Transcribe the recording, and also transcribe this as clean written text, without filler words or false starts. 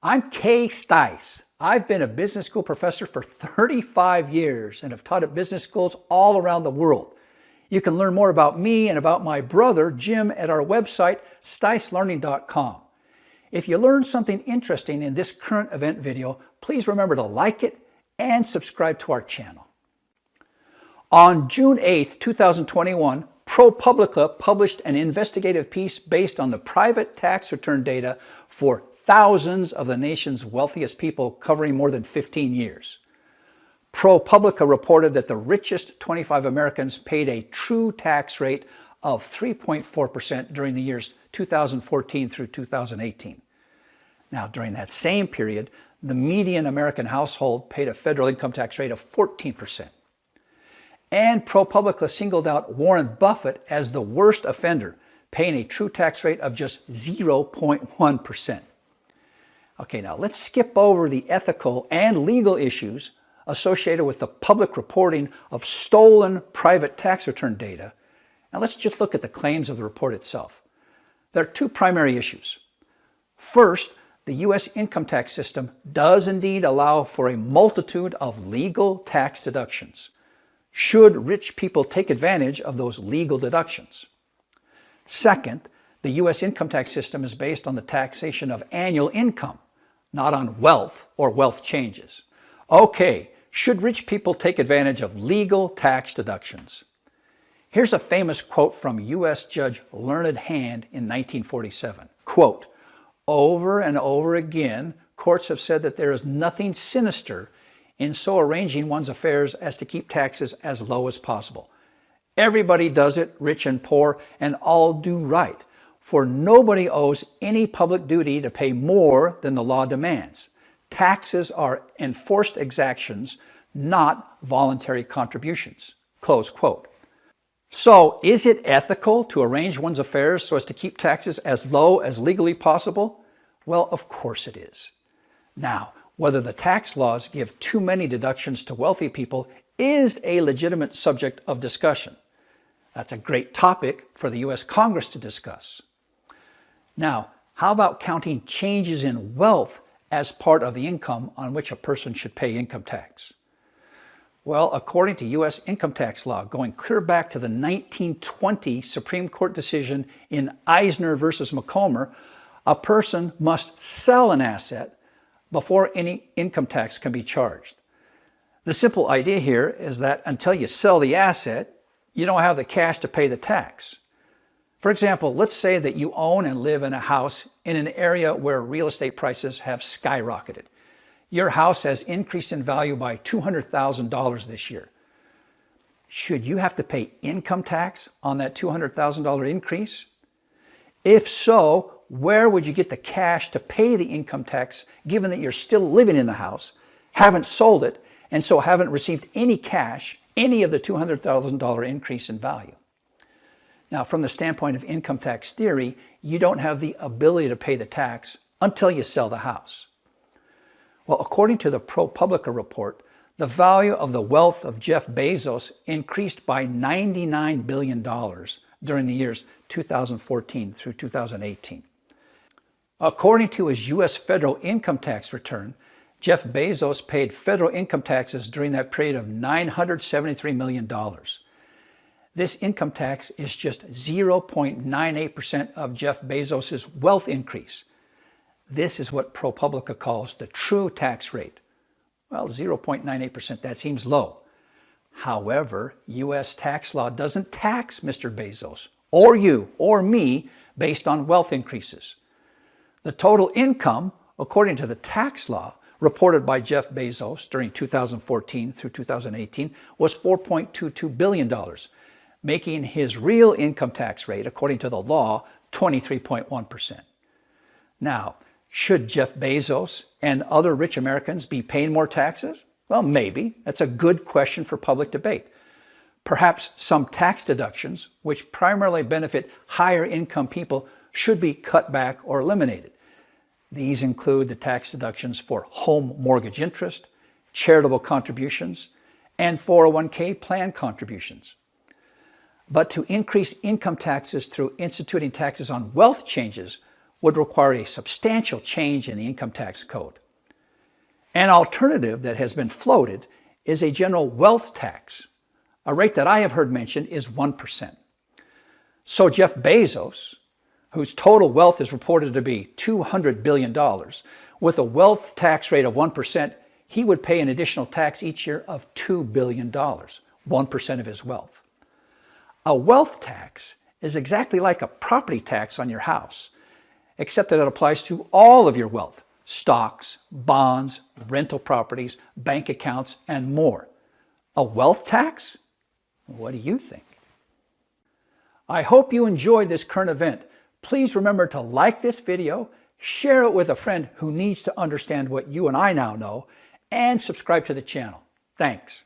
I'm Kay Stice. I've been a business school professor for 35 years and have taught at business schools all around the world. You can learn more about me and about my brother, Jim, at our website, sticelearning.com. If you learned something interesting in this current event video, please remember to like it and subscribe to our channel. On June 8, 2021, ProPublica published an investigative piece based on the private tax return data for thousands of the nation's wealthiest people covering more than 15 years. ProPublica reported that the richest 25 Americans paid a true tax rate of 3.4% during the years 2014 through 2018. Now, during that same period, the median American household paid a federal income tax rate of 14%. And ProPublica singled out Warren Buffett as the worst offender, paying a true tax rate of just 0.1%. Okay, now let's skip over the ethical and legal issues associated with the public reporting of stolen private tax return data. Now let's just look at the claims of the report itself. There are two primary issues. First, the U.S. income tax system does indeed allow for a multitude of legal tax deductions. Should rich people take advantage of those legal deductions? Second, the U.S. income tax system is based on the taxation of annual income, not on wealth or wealth changes. Okay, should rich people take advantage of legal tax deductions? Here's a famous quote from U.S. Judge Learned Hand in 1947. Quote, "Over and over again, courts have said that there is nothing sinister in so arranging one's affairs as to keep taxes as low as possible. Everybody does it, rich and poor, and all do right. For nobody owes any public duty to pay more than the law demands. Taxes are enforced exactions, not voluntary contributions." Close quote. So, is it ethical to arrange one's affairs so as to keep taxes as low as legally possible? Well, of course it is. Now, whether the tax laws give too many deductions to wealthy people is a legitimate subject of discussion. That's a great topic for the U.S. Congress to discuss. Now, how about counting changes in wealth as part of the income on which a person should pay income tax? Well, according to U.S. income tax law, going clear back to the 1920 Supreme Court decision in Eisner versus McComber, a person must sell an asset before any income tax can be charged. The simple idea here is that until you sell the asset, you don't have the cash to pay the tax. For example, let's say that you own and live in a house in an area where real estate prices have skyrocketed. Your house has increased in value by $200,000 this year. Should you have to pay income tax on that $200,000 increase? If so, where would you get the cash to pay the income tax given that you're still living in the house, haven't sold it, and so haven't received any cash, any of the $200,000 increase in value? Now, from the standpoint of income tax theory, you don't have the ability to pay the tax until you sell the house. Well, according to the ProPublica report, the value of the wealth of Jeff Bezos increased by $99 billion during the years 2014 through 2018. According to his U.S. federal income tax return, Jeff Bezos paid federal income taxes during that period of $973 million. This income tax is just 0.98% of Jeff Bezos' wealth increase. This is what ProPublica calls the true tax rate. Well, 0.98%, that seems low. However, U.S. tax law doesn't tax Mr. Bezos, or you, or me, based on wealth increases. The total income, according to the tax law, reported by Jeff Bezos during 2014 through 2018 was $4.22 billion, making his real income tax rate, according to the law, 23.1%. Now, should Jeff Bezos and other rich Americans be paying more taxes? Well, maybe. That's a good question for public debate. Perhaps some tax deductions, which primarily benefit higher income people, should be cut back or eliminated. These include the tax deductions for home mortgage interest, charitable contributions, and 401k plan contributions. But to increase income taxes through instituting taxes on wealth changes would require a substantial change in the income tax code. An alternative that has been floated is a general wealth tax. A rate that I have heard mentioned is 1%. So Jeff Bezos, whose total wealth is reported to be $200 billion, with a wealth tax rate of 1%, he would pay an additional tax each year of $2 billion, 1% of his wealth. A wealth tax is exactly like a property tax on your house, except that it applies to all of your wealth: stocks, bonds, rental properties, bank accounts, and more. A wealth tax? What do you think? I hope you enjoyed this current event. Please remember to like this video, share it with a friend who needs to understand what you and I now know, and subscribe to the channel. Thanks.